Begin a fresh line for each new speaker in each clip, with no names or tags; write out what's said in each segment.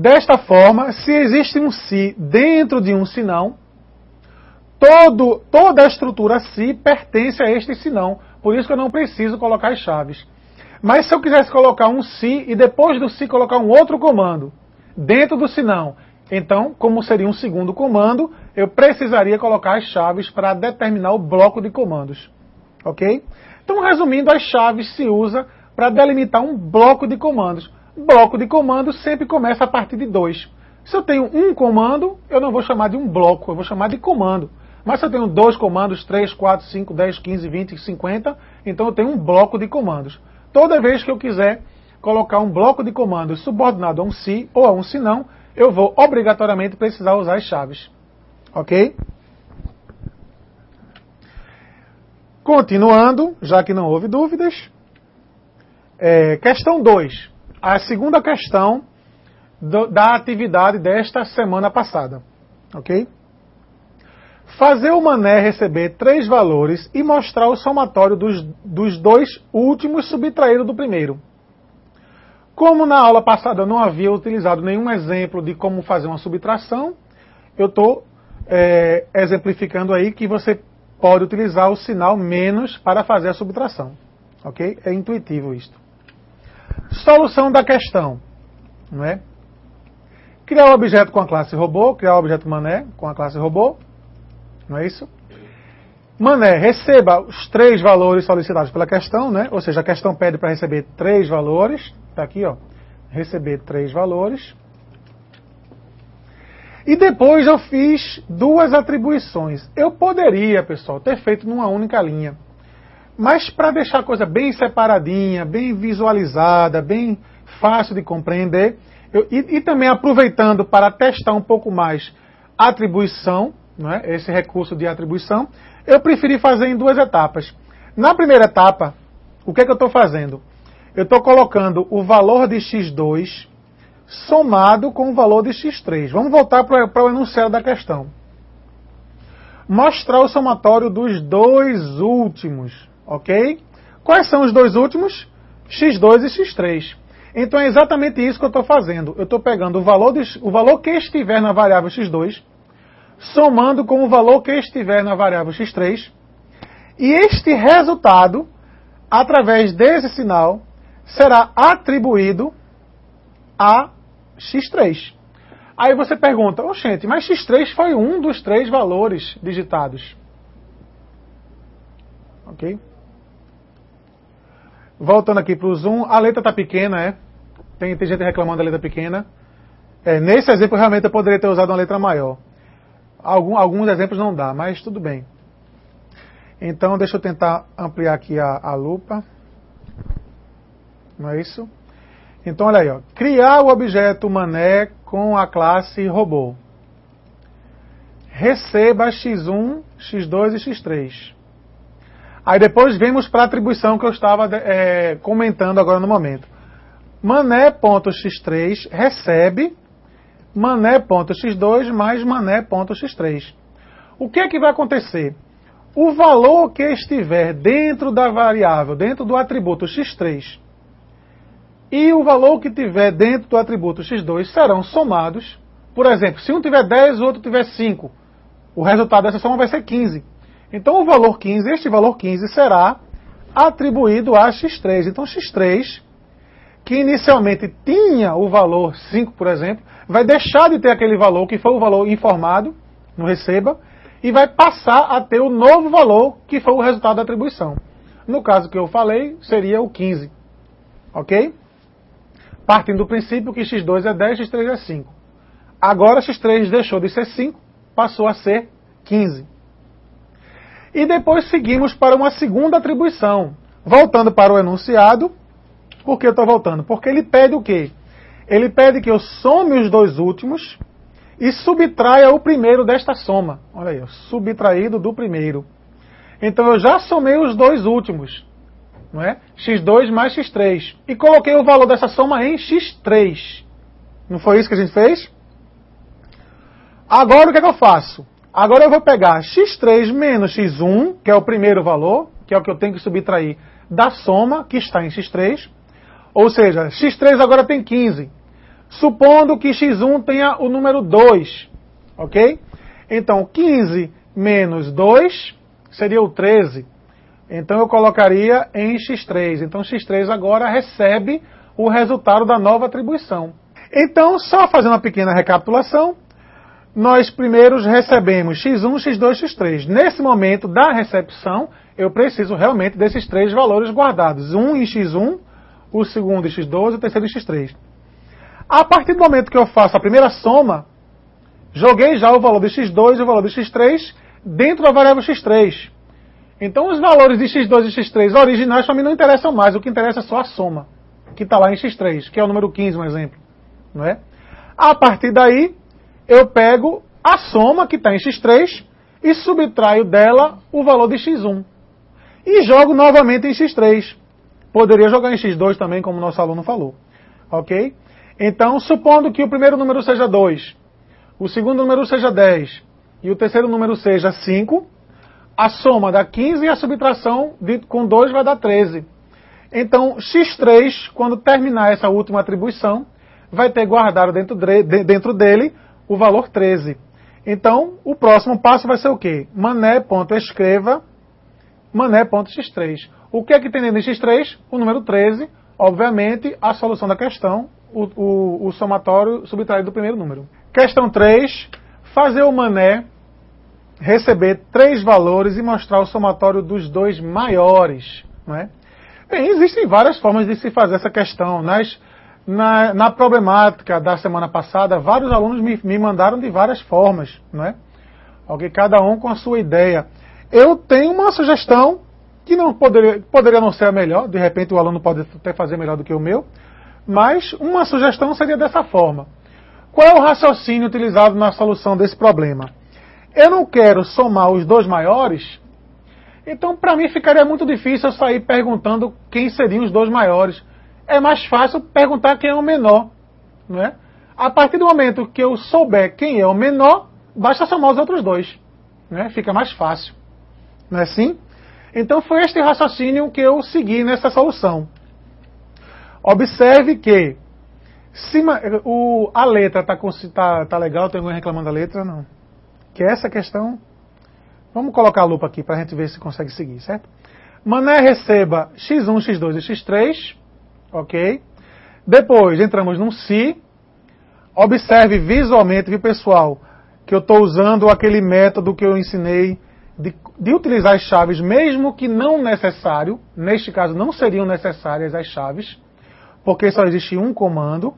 Desta forma, se existe um se dentro de um senão, toda a estrutura se pertence a este senão. Por isso que eu não preciso colocar as chaves. Mas se eu quisesse colocar um se e depois do se colocar um outro comando dentro do senão, então, como seria um segundo comando, eu precisaria colocar as chaves para determinar o bloco de comandos. Ok? Então, resumindo, as chaves se usa para delimitar um bloco de comandos. Bloco de comandos sempre começa a partir de 2. Se eu tenho um comando, eu não vou chamar de um bloco, eu vou chamar de comando. Mas se eu tenho 2 comandos, 3, 4, 5, 10, 15, 20, 50, então eu tenho um bloco de comandos. Toda vez que eu quiser colocar um bloco de comandos subordinado a um se ou a um senão, eu vou obrigatoriamente precisar usar as chaves. Ok? Continuando, já que não houve dúvidas. Questão 2. A segunda questão da atividade desta semana passada. Ok? Fazer o mané receber 3 valores e mostrar o somatório dos 2 últimos subtraído do primeiro. Como na aula passada eu não havia utilizado nenhum exemplo de como fazer uma subtração, eu estou exemplificando aí que você pode utilizar o sinal menos para fazer a subtração. Ok? É intuitivo isto. Solução da questão. Não é? Criar o objeto com a classe robô, criar o objeto mané com a classe robô. Não é isso? Mané, receba os 3 valores solicitados pela questão, né? Ou seja, a questão pede para receber 3 valores. Está aqui, ó. Receber 3 valores. E depois eu fiz 2 atribuições. Eu poderia, pessoal, ter feito numa única linha. Mas para deixar a coisa bem separadinha, bem visualizada, bem fácil de compreender, e também aproveitando para testar um pouco mais a atribuição, não é? Esse recurso de atribuição, eu preferi fazer em 2 etapas. Na primeira etapa, o que é que eu estou fazendo? Eu estou colocando o valor de x2 somado com o valor de x3. Vamos voltar para o enunciado da questão. Mostrar o somatório dos 2 últimos, ok? Quais são os 2 últimos? x2 e x3. Então é exatamente isso que eu estou fazendo. Eu estou pegando o valor que estiver na variável x2, somando com o valor que estiver na variável x3, e este resultado, através desse sinal, será atribuído a x3. Aí você pergunta, oxente, mas x3 foi um dos 3 valores digitados. Ok? Voltando aqui para o zoom, a letra está pequena, Tem gente reclamando da letra pequena. Nesse exemplo, realmente, eu poderia ter usado uma letra maior. Alguns exemplos não dá, mas tudo bem. Então, deixa eu tentar ampliar aqui a lupa. Não é isso? Então, olha aí, ó. Criar o objeto mané com a classe robô. Receba x1, x2 e x3. Aí depois vemos para a atribuição que eu estava comentando agora no momento. Mané.x3 recebe mané.x2 mais mané.x3. O que é que vai acontecer? O valor que estiver dentro da variável, dentro do atributo x3, e o valor que tiver dentro do atributo x2 serão somados. Por exemplo, se um tiver 10 e o outro tiver 5, o resultado dessa soma vai ser 15. Então o valor 15, este valor 15 será atribuído a x3. Então x3, que inicialmente tinha o valor 5, por exemplo, vai deixar de ter aquele valor que foi o valor informado no receba e vai passar a ter o novo valor que foi o resultado da atribuição. No caso que eu falei, seria o 15. Ok? Partindo do princípio que x2 é 10, x3 é 5. Agora x3 deixou de ser 5, passou a ser 15. E depois seguimos para uma segunda atribuição. Voltando para o enunciado. Por que eu estou voltando? Porque ele pede o quê? Ele pede que eu some os 2 últimos e subtraia o primeiro desta soma. Olha aí, subtraído do primeiro. Então eu já somei os 2 últimos. Não é? x2 mais x3. E coloquei o valor dessa soma em x3. Não foi isso que a gente fez? Agora o que é que eu faço? Agora eu vou pegar x3 menos x1, que é o primeiro valor, que é o que eu tenho que subtrair da soma que está em x3. Ou seja, x3 agora tem 15. Supondo que x1 tenha o número 2, ok? Então, 15 menos 2 seria o 13. Então, eu colocaria em x3. Então, x3 agora recebe o resultado da nova atribuição. Então, só fazendo uma pequena recapitulação, nós primeiros recebemos x1, x2, x3. Nesse momento da recepção, eu preciso realmente desses três valores guardados. Um em x1, o segundo em x2 e o terceiro em x3. A partir do momento que eu faço a primeira soma, joguei já o valor de x2 e o valor de x3 dentro da variável x3. Então os valores de x2 e x3 originais para mim não interessam mais, o que interessa é só a soma, que está lá em x3, que é o número 15, um exemplo. Não é? A partir daí, eu pego a soma que está em x3 e subtraio dela o valor de x1. E jogo novamente em x3. Poderia jogar em x2 também, como o nosso aluno falou. Ok? Então, supondo que o primeiro número seja 2, o segundo número seja 10 e o terceiro número seja 5, a soma dá 15 e a subtração com 2 vai dar 13. Então, x3, quando terminar essa última atribuição, vai ter guardado dentro dele o valor 13. Então, o próximo passo vai ser o quê? Mané.escreva mané.x3. O que é que tem dentro de x3? O número 13, obviamente, a solução da questão, o somatório subtraído do primeiro número. Questão 3, fazer o mané receber 3 valores e mostrar o somatório dos dois maiores. Não é? Bem, existem várias formas de se fazer essa questão. Na problemática da semana passada, vários alunos me mandaram de várias formas, não é? Okay, cada um com a sua ideia. Eu tenho uma sugestão que não poderia não ser a melhor, de repente o aluno pode até fazer melhor do que o meu, mas uma sugestão seria dessa forma. Qual é o raciocínio utilizado na solução desse problema? Eu não quero somar os dois maiores, então para mim ficaria muito difícil eu sair perguntando quem seriam os dois maiores. É mais fácil perguntar quem é o menor, não é? A partir do momento que eu souber quem é o menor, basta somar os outros dois, né? Fica mais fácil, não é assim? Então foi este raciocínio que eu segui nessa solução. Observe que a letra tá legal, tem alguém reclamando da letra? Não. Que essa questão, vamos colocar a lupa aqui para a gente ver se consegue seguir, certo? Mané receba x1, x2 e x3. Ok? Depois entramos num se. Observe visualmente, viu pessoal, que eu estou usando aquele método que eu ensinei de utilizar as chaves, mesmo que não necessário. Neste caso não seriam necessárias as chaves, porque só existe um comando.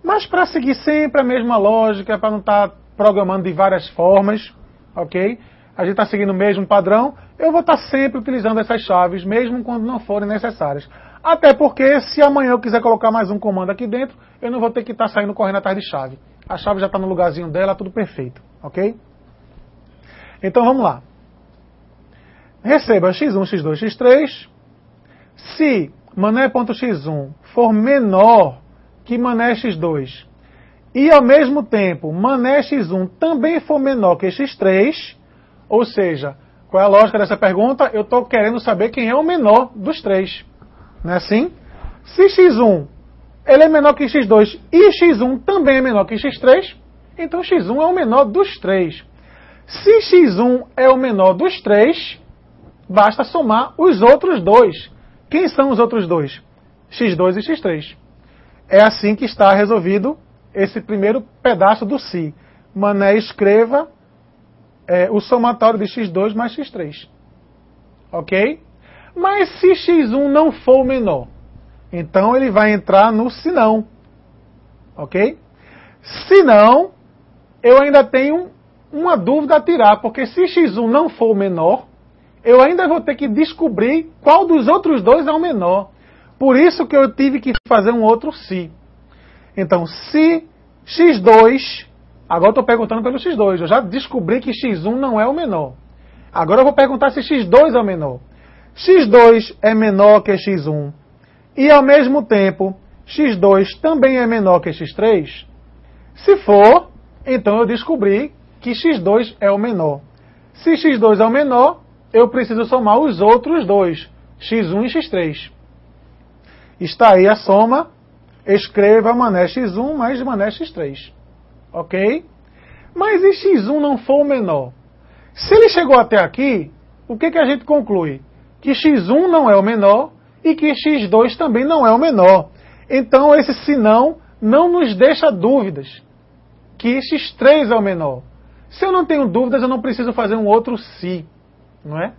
Mas para seguir sempre a mesma lógica, para não estar programando de várias formas, ok? A gente está seguindo o mesmo padrão, eu vou estar sempre utilizando essas chaves, mesmo quando não forem necessárias. Até porque, se amanhã eu quiser colocar mais um comando aqui dentro, eu não vou ter que estar saindo correndo atrás de chave. A chave já está no lugarzinho dela, tudo perfeito, ok? Então vamos lá. Receba x1, x2, x3. Se mané.x1 for menor que mané x2, e ao mesmo tempo mané x1 também for menor que x3, ou seja, qual é a lógica dessa pergunta? Eu estou querendo saber quem é o menor dos três. Não é assim? Se x1 ele é menor que x2 e x1 também é menor que x3, então x1 é o menor dos três. Se x1 é o menor dos três, basta somar os outros dois. Quem são os outros dois? x2 e x3. É assim que está resolvido esse primeiro pedaço do se. Mané escreva o somatório de x2 mais x3. Ok? Mas se x1 não for o menor, então ele vai entrar no se não. Ok? Se não, eu ainda tenho uma dúvida a tirar, porque se x1 não for o menor, eu ainda vou ter que descobrir qual dos outros dois é o menor. Por isso que eu tive que fazer um outro se. Então, se x2... Agora eu estou perguntando pelo x2. Eu já descobri que x1 não é o menor. Agora eu vou perguntar se x2 é o menor. x2 é menor que x1. E ao mesmo tempo, x2 também é menor que x3. Se for, então eu descobri que x2 é o menor. Se x2 é o menor, eu preciso somar os outros dois, x1 e x3. Está aí a soma escreva mané x1 mais mané x3. Ok? Mas e x1 não for o menor? Se ele chegou até aqui, o que a gente conclui? Que x1 não é o menor e que x2 também não é o menor. Então esse senão não nos deixa dúvidas que x3 é o menor. Se eu não tenho dúvidas, eu não preciso fazer um outro se, não é?